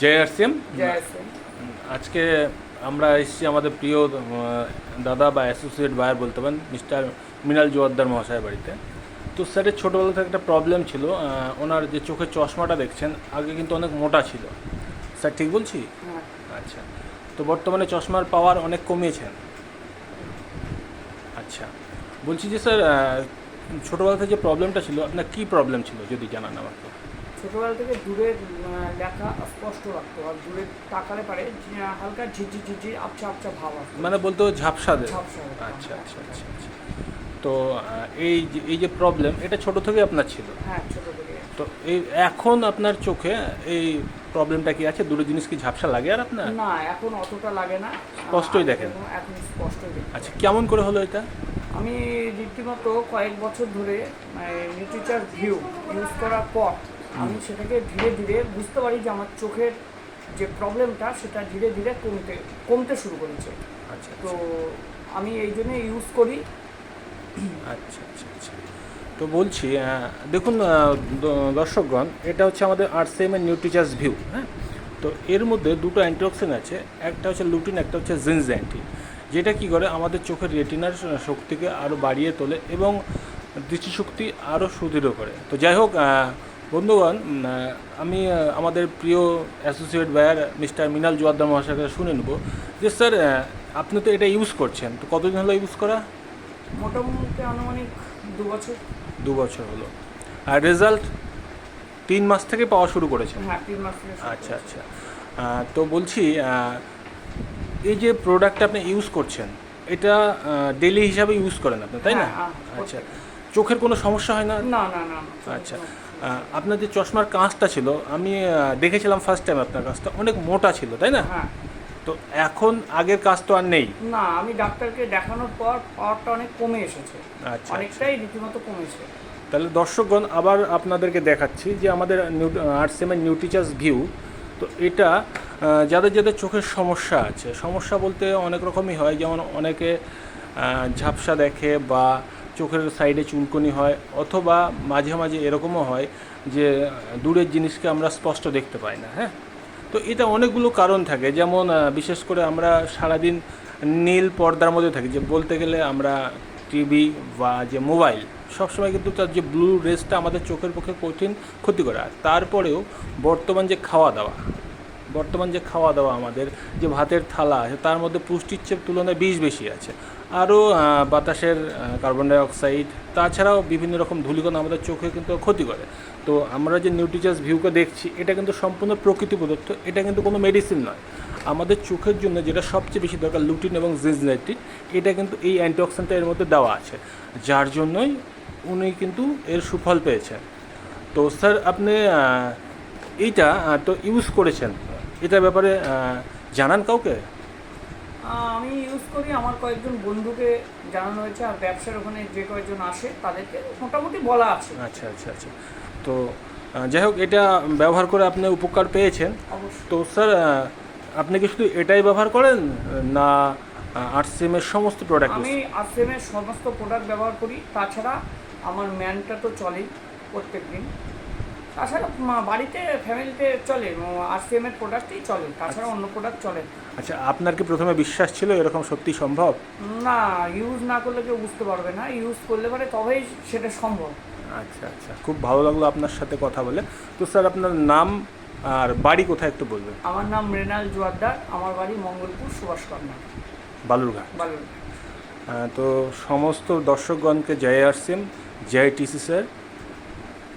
জয় আসিম। জয় শ্রী। আজকে আমরা এসেছি আমাদের প্রিয় দাদা বা অ্যাসোসিয়েট বায়ার বলতে পারেন মিস্টার মৃণাল জোয়ারদার মহাশয়ের বাড়িতে। তো স্যারের ছোটোবেলা থেকে একটা প্রবলেম ছিল, ওনার যে চোখের চশমাটা দেখছেন আগে কিন্তু অনেক মোটা ছিল। স্যার ঠিক বলছি? হ্যাঁ, আচ্ছা, তো বর্তমানে চশমার পাওয়ার অনেক কমিয়েছেন। আচ্ছা, বলছি যে স্যার ছোটোবেলা থেকে যে প্রবলেমটা ছিল আপনার কী প্রবলেম ছিল যদি জানান আমাকে। ছোটবেলা থেকে দূরের লেখা স্পষ্ট লাগতো, আর দূরে তাকালে পারে হালকা ঝিঝি ঝিঝি আবছা আবছা ভাব আসতো, মানে বলতে ঝাপসা দেয়। ঝাপসা হতো। আচ্ছা আচ্ছা আচ্ছা আচ্ছা। তো এই যে প্রবলেম এটা ছোট থেকে আপনার ছিল। হ্যাঁ, ছোট থেকে। তো এই এখন আপনার চোখে এই প্রবলেমটা কি আছে? দুটো জিনিস কি ঝাপসা লাগে আর আপনার? না, এখন অতটা লাগে না। স্পষ্টই দেখেন? এখন স্পষ্টই দেখি। আচ্ছা, কেমন করে হলো এটা? আমি রীতিমতো কয়েক বছর ধরে লিটারেচার ভিউ ইউজ করার পর আমি সেটাকে ধীরে ধীরে বুঝতে পারি যে আমার চোখের যে প্রবলেমটা সেটা ধীরে ধীরে কমতে কমতে শুরু করেছে। আচ্ছা তো আমি এই জন্য ইউজ করি। আচ্ছা আচ্ছা আচ্ছা। তো বলছি দেখুন দর্শকগণ, এটা হচ্ছে আমাদের আরসিএম এর নিউ টিচার্স ভিউ। হ্যাঁ, তো এর মধ্যে দুটো অ্যান্টিঅক্সিডেন্ট আছে, একটা হচ্ছে লুটিন, একটা হচ্ছে জিনজ্যান্টি, যেটা কি করে আমাদের চোখের রেটিনার শক্তিকে আরও বাড়িয়ে তোলে এবং দৃষ্টিশক্তি আরও সুদৃঢ় করে। তো যাই হোক বন্ধুগণ, আমি আমাদের প্রিয় associate buyer mister Mrinal Joardar মহাশয়ের কাছে শুনে নেব যে স্যার আপনি তো এটা ইউজ করছেন, তো কতদিন হলো ইউজ করা? মোটামুটি আনুমানিক 2 বছর। 2 বছর হলো। আর রেজাল্ট 3 মাস থেকে পাওয়া শুরু করেছেন? হ্যাঁ, 3 মাস থেকে শুরু আচ্ছা করেছি। আচ্ছা। তো বলছি এই যে প্রোডাক্টটা আপনি ইউজ করছেন, এটা ডেলি হিসাবে ইউজ করেন আপনি, তাই না? হ্যাঁ, আচ্ছা, প্রত্যেক। চোখের কোনো সমস্যা হয় না? না না না, আচ্ছা, আপনার যে চশমার কাঁচটা ছিল আমি দেখেছিলাম ফার্স্ট টাইম, আপনার কাঁচটা অনেক মোটা ছিল, তাই না? হ্যাঁ। তো এখন আগের কাজ তো আর নেই। না, আমি ডাক্তারকে দেখানোর পর পাওয়ারটা অনেক কমে এসেছে, আচ্ছা, অনেকটাই রীতিমতো কমেছে। তাহলে দর্শকগণ আবার আপনাদেরকে দেখাচ্ছি যে আমাদের আরসিএমের নিউ টিচার্স ভিউ। তো এটা যাদের যাদের চোখের সমস্যা আছে, সমস্যা বলতে অনেক রকমই হয়, যেমন অনেকে ঝাপসা দেখে বা চোখের সাইডে চুলকনি হয়, অথবা মাঝে মাঝে এরকমও হয় যে দূরের জিনিসকে আমরা স্পষ্ট দেখতে পাই না। হ্যাঁ, তো এটা অনেকগুলো কারণ থাকে, যেমন বিশেষ করে আমরা সারাদিন নীল পর্দার মধ্যে থাকি, যে বলতে গেলে আমরা টিভি বা যে মোবাইল সবসময় কিন্তু তার যে ব্লু রেসটা আমাদের চোখের পক্ষে কঠিন ক্ষতি করে। আর তারপরেও বর্তমান যে খাওয়া দাওয়া আমাদের যে ভাতের থালা আছে তার মধ্যে পুষ্টির চেয়ে তুলনায় বিষ বেশি আছে। আরও বাতাসের কার্বন ডাইঅক্সাইড, তাছাড়াও বিভিন্ন রকম ধূলিকণা আমাদের চোখে কিন্তু ক্ষতি করে। তো আমরা যে নিউ টিচার্স ভিউকে দেখছি, এটা কিন্তু সম্পূর্ণ প্রকৃতি প্রদত্ত, এটা কিন্তু কোনো মেডিসিন নয়। আমাদের চোখের জন্য যেটা সবচেয়ে বেশি দরকার, লুটিন এবং জিনজ্যান্টি, এটা কিন্তু এই অ্যান্টিঅক্সিডেন্টটা এর মধ্যে দেওয়া আছে, যার জন্যই উনি কিন্তু এর সুফল পেয়েছেন। তো স্যার আপনি এইটা তো ইউজ করেছেন, এটার ব্যাপারে জানান কাউকে? আমি ইউজ করি, আমার কয়েকজন বন্ধুকে জানানো হয়েছে, আর ব্যবসার ওখানে যে কয়েকজন আসে তাদেরকে মোটামুটি বলা আছে। আচ্ছা আচ্ছা আচ্ছা। তো যাই হোক, এটা ব্যবহার করে আপনি উপকার পেয়েছেন। অবশ্যই। তো স্যার আপনি কি শুধু এটাই ব্যবহার করেন, না আরসিএমের সমস্ত প্রোডাক্ট? আমি আরসিএমের সমস্ত প্রোডাক্ট ব্যবহার করি, তাছাড়া আমার ম্যানটা তো চলেই প্রত্যেক দিন। তাছাড়া বাড়িতে ফ্যামিলিতে চলে আরসিএমের প্রোডাক্টই চলে, তাছাড়া অন্য প্রোডাক্ট চলে না। আচ্ছা, আপনার কি প্রথমে বিশ্বাস ছিল এরকম সত্যি সম্ভব? না, ইউজ না করলে কেউ বুঝতে পারবে না, ইউজ করলে পরে তবেই সেটা সম্ভব। আচ্ছা আচ্ছা, খুব ভালো লাগলো আপনার সাথে কথা বলে। তো স্যার আপনার নাম আর বাড়ি কোথায় একটু বলবেন? আমার নাম মৃণাল জোয়ারদার, আমার বাড়ি মঙ্গলপুর, সুভাষ কর্নার, বালুরঘাট। বালুরঘাট। তো সমস্ত দর্শকগণকে জয় আসিম, জয় টিসি স্যার।